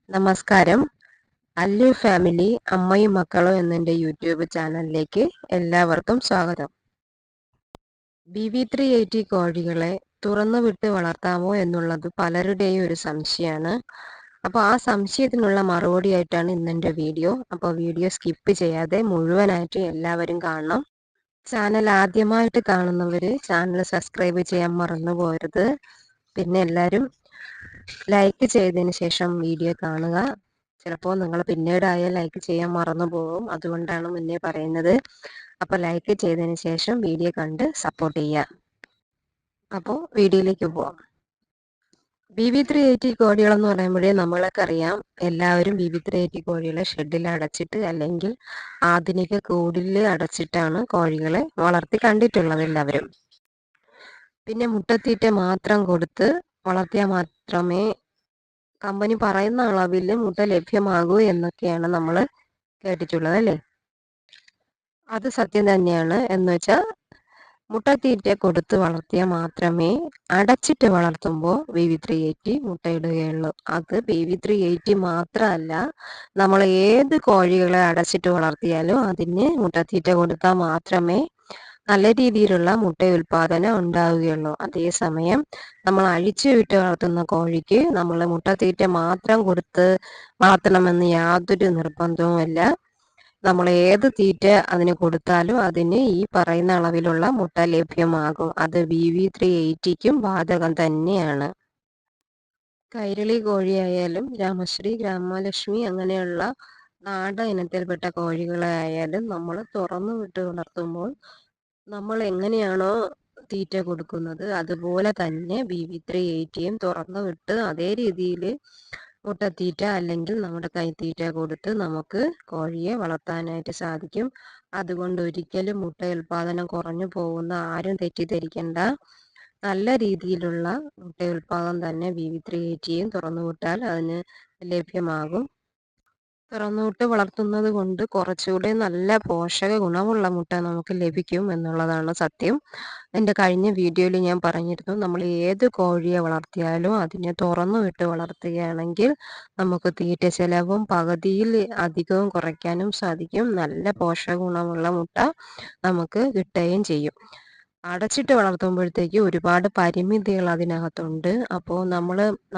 നമസ്കാരം. അല്ലു ഫാമിലി അമ്മയും മക്കളും എന്നെൻ്റെ യൂട്യൂബ് ചാനലിലേക്ക് എല്ലാവർക്കും സ്വാഗതം. BB380 കോഴികളെ തുറന്നു വിട്ട് വളർത്താമോ എന്നുള്ളത് പലരുടെയും ഒരു സംശയമാണ്. അപ്പോൾ ആ സംശയത്തിനുള്ള മറുപടിയായിട്ടാണ് ഇന്നെൻ്റെ വീഡിയോ. അപ്പോൾ വീഡിയോ സ്കിപ്പ് ചെയ്യാതെ മുഴുവനായിട്ട് എല്ലാവരും കാണണം. ചാനൽ ആദ്യമായിട്ട് കാണുന്നവർ ചാനൽ സബ്സ്ക്രൈബ് ചെയ്യാൻ മറന്നു പോകരുത്. പിന്നെ എല്ലാവരും ലൈക്ക് ചെയ്തതിന് ശേഷം വീഡിയോ കാണുക. ചിലപ്പോൾ നിങ്ങൾ പിന്നീടായാൽ ലൈക്ക് ചെയ്യാൻ മറന്നു പോകും, അതുകൊണ്ടാണ് മുന്നേ പറയുന്നത്. അപ്പോൾ ലൈക്ക് ചെയ്തതിന് ശേഷം വീഡിയോ കണ്ട് സപ്പോർട്ട് ചെയ്യുക. അപ്പോൾ വീഡിയോയിലേക്ക് പോവാം. BB380 കോഴികളെന്ന് പറയുമ്പോഴേ നമ്മളൊക്കെ അറിയാം, എല്ലാവരും BB380 കോഴികളെ ഷെഡിൽ അടച്ചിട്ട് അല്ലെങ്കിൽ ആധുനിക കൂടിൽ അടച്ചിട്ടാണ് കോഴികളെ വളർത്തി കണ്ടിട്ടുള്ളത് എല്ലാവരും. പിന്നെ മുട്ടത്തീറ്റ മാത്രം കൊടുത്ത് വളർത്തിയാൽ മാത്രമേ കമ്പനി പറയുന്ന അളവിൽ മുട്ട ലഭ്യമാകൂ എന്നൊക്കെയാണ് നമ്മൾ കേട്ടിട്ടുള്ളത്, അല്ലേ? അത് സത്യം തന്നെയാണ്. എന്ന് വെച്ചാൽ മുട്ടത്തീറ്റ കൊടുത്ത് വളർത്തിയാൽ മാത്രമേ അടച്ചിട്ട് വളർത്തുമ്പോൾ BB380 മുട്ടയിടുകയുള്ളൂ. അത് BB380 മാത്രമല്ല, നമ്മൾ ഏത് കോഴികളെ അടച്ചിട്ട് വളർത്തിയാലും അതിന് മുട്ടത്തീറ്റ കൊടുത്താൽ മാത്രമേ നല്ല രീതിയിലുള്ള മുട്ട ഉൽപാദനം ഉണ്ടാവുകയുള്ളൂ. അതേസമയം നമ്മൾ അഴിച്ചു വിട്ട് വളർത്തുന്ന കോഴിക്ക് നമ്മൾ മുട്ടത്തീറ്റ മാത്രം കൊടുത്ത് വളർത്തണമെന്ന് യാതൊരു നിർബന്ധവുമില്ല. നമ്മൾ ഏത് തീറ്റ അതിന് കൊടുത്താലും അതിന് ഈ പറയുന്ന അളവിലുള്ള മുട്ട ലഭ്യമാകും. അത് BB380ക്കും ബാധകം തന്നെയാണ്. കൈരളി കോഴിയായാലും രാമശ്രീ, ഗ്രാമലക്ഷ്മി അങ്ങനെയുള്ള നാടൻ ഇനത്തിൽപ്പെട്ട കോഴികളെ ആയാലും നമ്മൾ തുറന്നു വിട്ട് വളർത്തുമ്പോൾ നമ്മൾ എങ്ങനെയാണോ തീറ്റ കൊടുക്കുന്നത് അതുപോലെ തന്നെ BB380യും തുറന്നു വിട്ട് അതേ രീതിയിൽ മുട്ടത്തീറ്റ അല്ലെങ്കിൽ നമ്മുടെ കൈത്തീറ്റ കൊടുത്ത് നമുക്ക് കോഴിയെ വളർത്താനായിട്ട് സാധിക്കും. അതുകൊണ്ട് ഒരിക്കലും മുട്ട ഉൽപാദനം കുറഞ്ഞു പോകുന്ന ആരും തെറ്റിദ്ധരിക്കേണ്ട. നല്ല രീതിയിലുള്ള മുട്ട ഉൽപാദനം തന്നെ BB380യും തുറന്നു വിട്ടാൽ അതിന് ലഭ്യമാകും. തുറന്നുവിട്ട് വളർത്തുന്നത് കൊണ്ട് കുറച്ചുകൂടെ നല്ല പോഷക ഗുണമുള്ള മുട്ട നമുക്ക് ലഭിക്കും എന്നുള്ളതാണ് സത്യം. എൻ്റെ കഴിഞ്ഞ വീഡിയോയിൽ ഞാൻ പറഞ്ഞിരുന്നു, നമ്മൾ ഏത് കോഴിയെ വളർത്തിയാലും അതിനെ തുറന്നു വിട്ട് വളർത്തുകയാണെങ്കിൽ നമുക്ക് തീറ്റ ചെലവും പകുതിയിൽ അധികവും കുറയ്ക്കാനും സാധിക്കും. നല്ല പോഷക ഗുണമുള്ള മുട്ട നമുക്ക് കിട്ടുകയും ചെയ്യും. അടച്ചിട്ട് വളർത്തുമ്പോഴത്തേക്ക് ഒരുപാട് പരിമിതികൾ അതിനകത്തുണ്ട്. അപ്പോൾ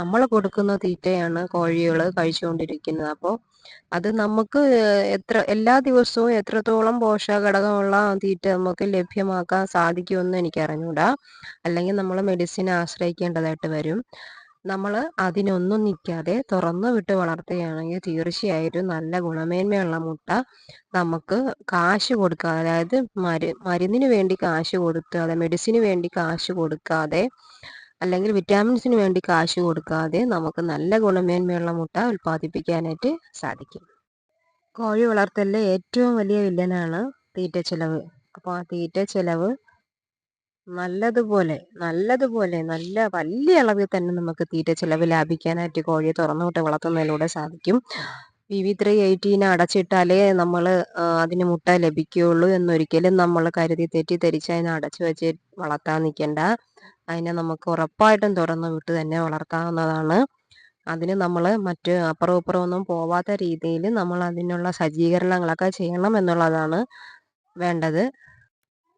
നമ്മൾ കൊടുക്കുന്ന തീറ്റയാണ് കോഴികൾ കഴിച്ചുകൊണ്ടിരിക്കുന്നത്. അപ്പോൾ അത് നമുക്ക് എല്ലാ ദിവസവും എത്രത്തോളം പോഷക ഘടകമുള്ള തീറ്റ നമുക്ക് ലഭ്യമാക്കാൻ സാധിക്കുമെന്ന് എനിക്ക് അറിഞ്ഞൂടാ. അല്ലെങ്കിൽ നമ്മൾ മെഡിസിൻ ആശ്രയിക്കേണ്ടതായിട്ട് വരും. നമ്മൾ അതിനൊന്നും നിൽക്കാതെ തുറന്നു വിട്ട് വളർത്തുകയാണെങ്കിൽ തീർച്ചയായിട്ടും നല്ല ഗുണമേന്മയുള്ള മുട്ട നമുക്ക് കാശ് കൊടുക്കാതെ, അതായത് മരുന്നിന് വേണ്ടി കാശ് കൊടുക്കാതെ, മെഡിസിന് വേണ്ടി കാശ് കൊടുക്കാതെ, അല്ലെങ്കിൽ വിറ്റാമിൻസിന് വേണ്ടി കാശ് കൊടുക്കാതെ നമുക്ക് നല്ല ഗുണമേന്മയുള്ള മുട്ട ഉൽപ്പാദിപ്പിക്കാനായിട്ട് സാധിക്കും. കോഴി വളർത്തലിലെ ഏറ്റവും വലിയ വില്ലനാണ് തീറ്റ ചെലവ്. അപ്പോൾ ആ തീറ്റ ചെലവ് നല്ലതുപോലെ നല്ല വലിയ അളവിൽ തന്നെ നമുക്ക് തീറ്റ ചെലവ് ലാഭിക്കാനായിട്ട് കോഴിയെ തുറന്നുവിട്ട് വളർത്തുന്നതിലൂടെ സാധിക്കും. BB380 അടച്ചിട്ടാലേ നമ്മൾ അതിന് മുട്ട ലഭിക്കുകയുള്ളൂ എന്നൊരിക്കലും നമ്മൾ കരുതി തെറ്റിദ്ധരിച്ച് അതിനെ അടച്ചു വെച്ച് വളർത്താൻ നിൽക്കേണ്ട. അതിനെ നമുക്ക് ഉറപ്പായിട്ടും തുറന്നു വിട്ട് തന്നെ വളർത്താവുന്നതാണ്. അതിന് നമ്മൾ മറ്റ് അപ്പുറവും ഇപ്പുറവും ഒന്നും പോവാത്ത രീതിയിൽ നമ്മൾ അതിനുള്ള സജ്ജീകരണങ്ങളൊക്കെ ചെയ്യണം എന്നുള്ളതാണ് വേണ്ടത്.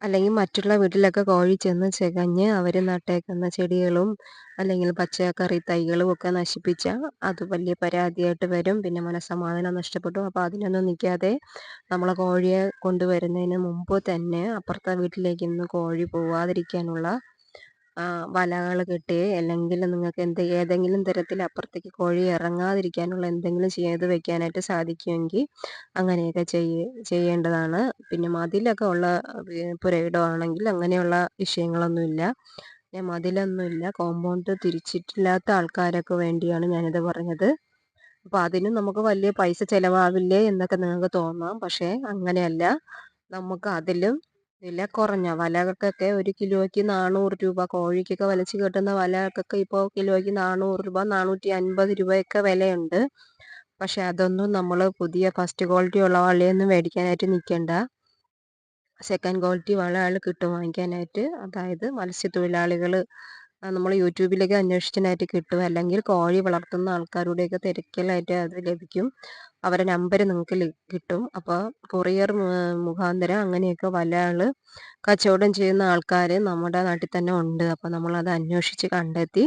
അല്ലെങ്കിൽ മറ്റുള്ള വീട്ടിലൊക്കെ കോഴി ചെന്ന് ചികഞ്ഞ് അവർ നട്ടേക്കുന്ന ചെടികളും അല്ലെങ്കിൽ പച്ചക്കറി തൈകളും ഒക്കെ നശിപ്പിച്ചാൽ അത് വലിയ പരാതിയായിട്ട് വരും. പിന്നെ മനസ്സമാധാനം നഷ്ടപ്പെട്ടു. അപ്പോൾ അതിനൊന്നും നിൽക്കാതെ നമ്മൾ കോഴിയെ കൊണ്ടുവരുന്നതിന് മുമ്പ് തന്നെ അപ്പുറത്തെ വീട്ടിലേക്ക് ഇന്ന് കോഴി പോവാതിരിക്കാനുള്ള വലകൾ കെട്ടി, അല്ലെങ്കിൽ നിങ്ങൾക്ക് ഏതെങ്കിലും തരത്തിൽ അപ്പുറത്തേക്ക് കോഴി ഇറങ്ങാതിരിക്കാനുള്ള എന്തെങ്കിലും ചെയ്ത് വെക്കാനായിട്ട് സാധിക്കുമെങ്കിൽ അങ്ങനെയൊക്കെ ചെയ്യേണ്ടതാണ്. പിന്നെ മതിലൊക്കെ ഉള്ള പുരയിടമാണെങ്കിൽ അങ്ങനെയുള്ള വിഷയങ്ങളൊന്നുമില്ല. മതിലൊന്നുമില്ല, കോമ്പൗണ്ട് തിരിച്ചിട്ടില്ലാത്ത ആൾക്കാരൊക്കെ വേണ്ടിയാണ് ഞാനിത് പറഞ്ഞത്. അപ്പോൾ അതിന് നമുക്ക് വലിയ പൈസ ചിലവാവില്ലേ എന്നൊക്കെ നിങ്ങൾക്ക് തോന്നാം. പക്ഷേ അങ്ങനെയല്ല. നമുക്ക് അതിലും വില കുറഞ്ഞ വലകൾക്കൊക്കെ 1 കിലോയ്ക്ക് 400 രൂപ, കോഴിക്കൊക്കെ വലിച്ചു കെട്ടുന്ന വലകൾക്കൊക്കെ ഇപ്പോൾ കിലോയ്ക്ക് 400 രൂപ, 450 രൂപയൊക്കെ വിലയുണ്ട്. പക്ഷെ അതൊന്നും നമ്മൾ പുതിയ ഫസ്റ്റ് ക്വാളിറ്റി ഉള്ള വലയൊന്നും മേടിക്കാനായിട്ട് നിൽക്കേണ്ട. സെക്കൻഡ് ക്വാളിറ്റി വളകൾ കിട്ടും വാങ്ങിക്കാനായിട്ട്. അതായത് മത്സ്യത്തൊഴിലാളികൾ നമ്മൾ യൂട്യൂബിലേക്ക് അന്വേഷിച്ചതിനായിട്ട് കിട്ടും. അല്ലെങ്കിൽ കോഴി വളർത്തുന്ന ആൾക്കാരുടെയൊക്കെ തിരക്കലായിട്ട് അത് ലഭിക്കും. അവരെ നമ്പർ നിങ്ങൾക്ക് കിട്ടും. അപ്പോൾ കൊറിയർ മുഖാന്തരം അങ്ങനെയൊക്കെ വലകൾ കച്ചവടം ചെയ്യുന്ന ആൾക്കാർ നമ്മുടെ നാട്ടിൽ തന്നെ ഉണ്ട്. അപ്പോൾ നമ്മളത് അന്വേഷിച്ച് കണ്ടെത്തി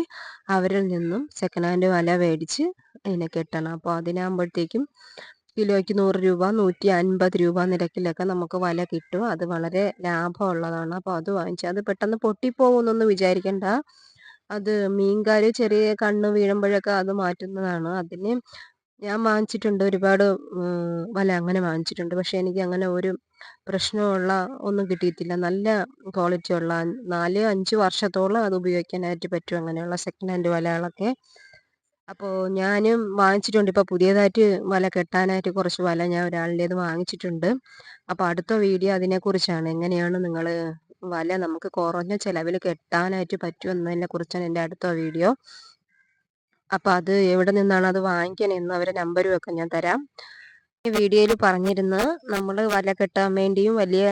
അവരിൽ നിന്നും സെക്കൻഡ് ഹാൻഡ് വല മേടിച്ച് അതിനെ കെട്ടണം. അപ്പോൾ അതിനാകുമ്പോഴത്തേക്കും കിലോയ്ക്ക് 100 രൂപ 150 രൂപ നിരക്കിലൊക്കെ നമുക്ക് വല കിട്ടും. അത് വളരെ ലാഭമുള്ളതാണ്. അപ്പോൾ അത് വാങ്ങിച്ച് അത് പെട്ടെന്ന് പൊട്ടിപ്പോകുമെന്നൊന്നും വിചാരിക്കേണ്ട. അത് മീൻകാർ ചെറിയ കണ്ണ് വീഴുമ്പോഴൊക്കെ അത് മാറ്റുന്നതാണ്. അതിന് ഞാൻ വാങ്ങിച്ചിട്ടുണ്ട് ഒരുപാട് വല അങ്ങനെ വാങ്ങിച്ചിട്ടുണ്ട്. പക്ഷേ എനിക്ക് അങ്ങനെ ഒരു പ്രശ്നമുള്ള ഒന്നും കിട്ടിയിട്ടില്ല. നല്ല ക്വാളിറ്റി ഉള്ള 4, 5 വർഷത്തോളം അത് ഉപയോഗിക്കാനായിട്ട് പറ്റും അങ്ങനെയുള്ള സെക്കൻഡ് ഹാൻഡ് വലകളൊക്കെ. അപ്പോൾ ഞാനും വാങ്ങിച്ചിട്ടുണ്ട്. ഇപ്പോൾ പുതിയതായിട്ട് വല കെട്ടാനായിട്ട് കുറച്ച് വല ഞാൻ ഒരാളുടേത് വാങ്ങിച്ചിട്ടുണ്ട്. അപ്പോൾ അടുത്ത വീഡിയോ അതിനെക്കുറിച്ചാണ്. എങ്ങനെയാണ് നിങ്ങൾ വല നമുക്ക് കുറഞ്ഞ ചിലവിൽ കെട്ടാനായിട്ട് പറ്റുമെന്നതിനെ കുറിച്ചാണ് എൻ്റെ അടുത്ത വീഡിയോ. അപ്പോൾ അത് എവിടെ നിന്നാണ് അത് വാങ്ങിക്കണമെന്ന് അവരെ നമ്പരും ഒക്കെ ഞാൻ തരാം. ഈ വീഡിയോയിൽ പറഞ്ഞിരുന്നത് നമ്മൾ വല കെട്ടാൻ വേണ്ടിയും വലിയ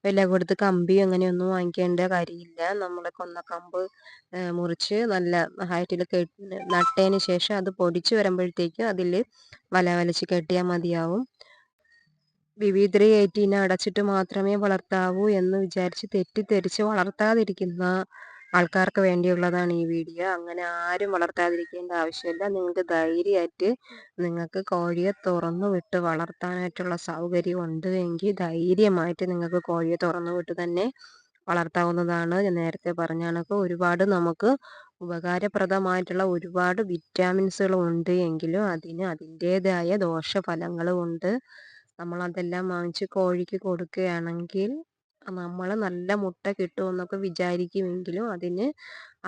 വില കൊടുത്ത് കമ്പി അങ്ങനെയൊന്നും വാങ്ങിക്കേണ്ട കാര്യമില്ല. നമ്മൾ കൊന്നക്കമ്പ് മുറിച്ച് നല്ല ഹൈറ്റിൽ നട്ടതിന് ശേഷം അത് പൊടിച്ച് വരുമ്പോഴത്തേക്ക് അതിൽ വല വലിച്ച് കെട്ടിയാൽ മതിയാവും. വിവിധ ഏറ്റിനെ അടച്ചിട്ട് മാത്രമേ വളർത്താവൂ എന്ന് വിചാരിച്ച് തെറ്റിദ്ധരിച്ച് വളർത്താതിരിക്കുന്ന ആൾക്കാർക്ക് വേണ്ടിയുള്ളതാണ് ഈ വീഡിയോ. അങ്ങനെ ആരും വളർത്താതിരിക്കേണ്ട ആവശ്യമില്ല. നിങ്ങൾക്ക് ധൈര്യമായിട്ട് നിങ്ങൾക്ക് കോഴിയെ തുറന്നു വിട്ട് വളർത്താനായിട്ടുള്ള സൗകര്യം ഉണ്ട് എങ്കിൽ ധൈര്യമായിട്ട് നിങ്ങൾക്ക് കോഴിയെ തുറന്നു വിട്ട് തന്നെ വളർത്താവുന്നതാണ്. ഞാൻ നേരത്തെ പറഞ്ഞ കണക്ക് ഒരുപാട് നമുക്ക് ഉപകാരപ്രദമായിട്ടുള്ള ഒരുപാട് വിറ്റാമിൻസുകൾ ഉണ്ട് എങ്കിലും അതിന് അതിൻ്റേതായ ദോഷഫലങ്ങളും ഉണ്ട്. നമ്മളതെല്ലാം വാങ്ങിച്ച് കോഴിക്ക് കൊടുക്കുകയാണെങ്കിൽ നമ്മൾ നല്ല മുട്ട കിട്ടുമെന്നൊക്കെ വിചാരിക്കുമെങ്കിലും അതിന്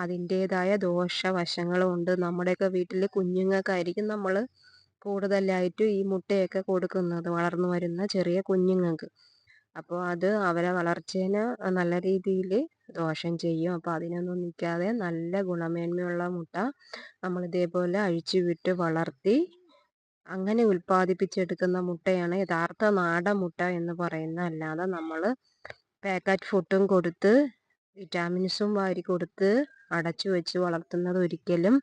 അതിൻ്റേതായ ദോഷവശങ്ങളും ഉണ്ട്. നമ്മുടെയൊക്കെ വീട്ടിൽ കുഞ്ഞുങ്ങൾക്കായിരിക്കും നമ്മൾ കൂടുതലായിട്ടും ഈ മുട്ടയൊക്കെ കൊടുക്കുന്നത്, വളർന്നു വരുന്ന ചെറിയ കുഞ്ഞുങ്ങൾക്ക്. അപ്പോൾ അത് അവരെ വളർച്ചേനെ നല്ല രീതിയിൽ ദോഷം ചെയ്യും. അപ്പോൾ അതിനൊന്നും നിൽക്കാതെ നല്ല ഗുണമേന്മയുള്ള മുട്ട നമ്മൾ ഇതേപോലെ അഴിച്ചു വിട്ട് വളർത്തി അങ്ങനെ ഉൽപ്പാദിപ്പിച്ചെടുക്കുന്ന മുട്ടയാണ് യഥാർത്ഥ നാടൻ മുട്ട എന്ന് പറയുന്നത്. അല്ലാതെ നമ്മൾ പാക്കറ്റ് ഫുഡും കൊടുത്ത് വിറ്റാമിൻസും വാരി കൊടുത്ത് അടച്ചു വെച്ച് വളർത്തുന്നത് ഒരിക്കലും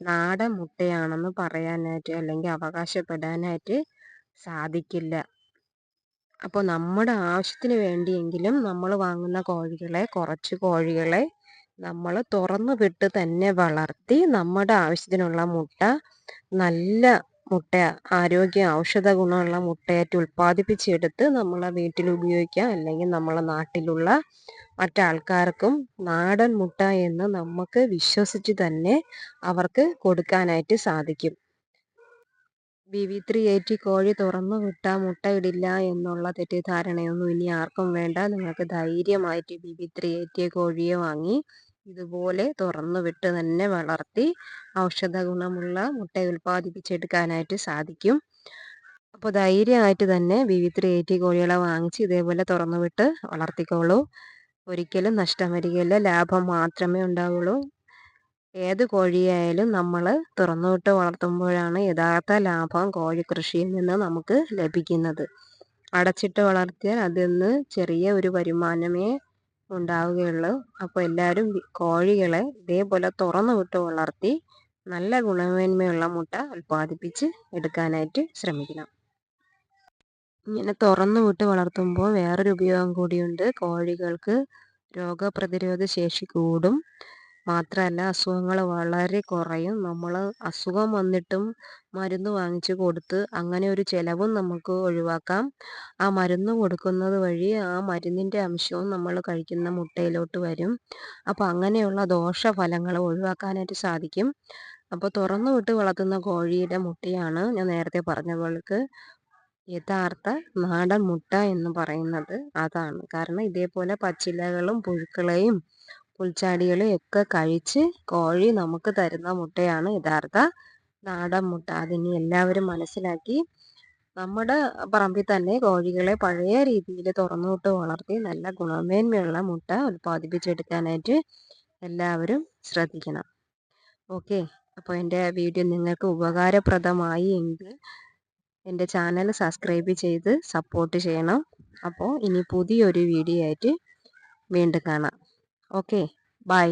നാടൻ മുട്ടയാണെന്ന് പറയാനായിട്ട് അല്ലെങ്കിൽ അവകാശപ്പെടാനായിട്ട് സാധിക്കില്ല. അപ്പോൾ നമ്മുടെ ആവശ്യത്തിന് വേണ്ടിയെങ്കിലും നമ്മൾ വാങ്ങുന്ന കോഴികളെ കുറച്ച് കോഴികളെ നമ്മൾ തുറന്നു വിട്ട് തന്നെ വളർത്തി നമ്മുടെ ആവശ്യത്തിനുള്ള മുട്ട നല്ല മുട്ട ആരോഗ്യ ഔഷധ ഗുണമുള്ള മുട്ടയായിട്ട് ഉൽപ്പാദിപ്പിച്ചെടുത്ത് നമ്മളെ വീട്ടിൽ ഉപയോഗിക്കാം. അല്ലെങ്കിൽ നമ്മളെ നാട്ടിലുള്ള മറ്റാൾക്കാർക്കും നാടൻ മുട്ട എന്ന് നമുക്ക് വിശ്വസിച്ച് തന്നെ അവർക്ക് കൊടുക്കാനായിട്ട് സാധിക്കും. BV380 കോഴി തുറന്നു വിട്ടാൽ മുട്ടയിടില്ല എന്നുള്ള തെറ്റിദ്ധാരണയൊന്നും ഇനി ആർക്കും വേണ്ട. നിങ്ങൾക്ക് ധൈര്യമായിട്ട് BV380 കോഴിയെ വാങ്ങി ഇതുപോലെ തുറന്നു വിട്ട് തന്നെ വളർത്തി ഔഷധ ഗുണമുള്ള മുട്ട ഉൽപ്പാദിപ്പിച്ചെടുക്കാനായിട്ട് സാധിക്കും. അപ്പോൾ ധൈര്യമായിട്ട് തന്നെ BV380 കോഴികളെ വാങ്ങിച്ച് ഇതേപോലെ തുറന്നു വിട്ട് വളർത്തിക്കോളൂ. ഒരിക്കലും നഷ്ടം വരികയില്ല, ലാഭം മാത്രമേ ഉണ്ടാവുള്ളൂ. ഏത് കോഴിയായാലും നമ്മൾ തുറന്നുവിട്ട് വളർത്തുമ്പോഴാണ് യഥാർത്ഥ ലാഭം കോഴി കൃഷിയിൽ നിന്ന് നമുക്ക് ലഭിക്കുന്നത്. അടച്ചിട്ട് വളർത്തിയാൽ അതിൽ നിന്ന് ചെറിയ ഒരു വരുമാനമേ ഉണ്ടാവുകയുള്ളൂ. അപ്പോൾ എല്ലാവരും കോഴികളെ ഇതേപോലെ തുറന്നു വിട്ട് വളർത്തി നല്ല ഗുണമേന്മയുള്ള മുട്ട ഉൽപ്പാദിപ്പിച്ച് എടുക്കാനായിട്ട് ശ്രമിക്കണം. ഇങ്ങനെ തുറന്നു വിട്ട് വളർത്തുമ്പോൾ വേറൊരു ഉപയോഗം കൂടിയുണ്ട്. കോഴികൾക്ക് രോഗപ്രതിരോധ ശേഷി കൂടും. മാത്രമല്ല അസുഖങ്ങൾ വളരെ കുറയും. നമ്മൾ അസുഖം വന്നിട്ടും മരുന്ന് വാങ്ങിച്ച് കൊടുത്ത് അങ്ങനെ ഒരു ചിലവും നമുക്ക് ഒഴിവാക്കാം. ആ മരുന്ന് കൊടുക്കുന്നത് വഴി ആ മരുന്നിൻ്റെ അംശവും നമ്മൾ കഴിക്കുന്ന മുട്ടയിലോട്ട് വരും. അപ്പോൾ അങ്ങനെയുള്ള ദോഷഫലങ്ങൾ ഒഴിവാക്കാനായിട്ട് സാധിക്കും. അപ്പോൾ തുറന്നു വിട്ട് വളർത്തുന്ന കോഴിയുടെ മുട്ടയാണ് ഞാൻ നേരത്തെ പറഞ്ഞ പോൾക്ക് യഥാർത്ഥ നാടൻ മുട്ട എന്ന് പറയുന്നത് അതാണ്. കാരണം ഇതേപോലെ പച്ചിലകളും പുഴുക്കളെയും പുൽച്ചാടികളെയും ഒക്കെ കഴിച്ച് കോഴി നമുക്ക് തരുന്ന മുട്ടയാണ് യഥാർത്ഥ നാടൻ മുട്ട. അതിന് എല്ലാവരും മനസ്സിലാക്കി നമ്മുടെ പറമ്പിൽ തന്നെ കോഴികളെ പഴയ രീതിയിൽ തുറന്നുവിട്ട് വളർത്തി നല്ല ഗുണമേന്മയുള്ള മുട്ട ഉൽപ്പാദിപ്പിച്ചെടുക്കാനായിട്ട് എല്ലാവരും ശ്രദ്ധിക്കണം. ഓക്കെ, അപ്പോൾ എൻ്റെ വീഡിയോ നിങ്ങൾക്ക് ഉപകാരപ്രദമായി എങ്കിൽ എൻ്റെ ചാനൽ സബ്സ്ക്രൈബ് ചെയ്ത് സപ്പോർട്ട് ചെയ്യണം. അപ്പോൾ ഇനി പുതിയൊരു വീഡിയോ ആയിട്ട് വീണ്ടും കാണാം. Okay, by.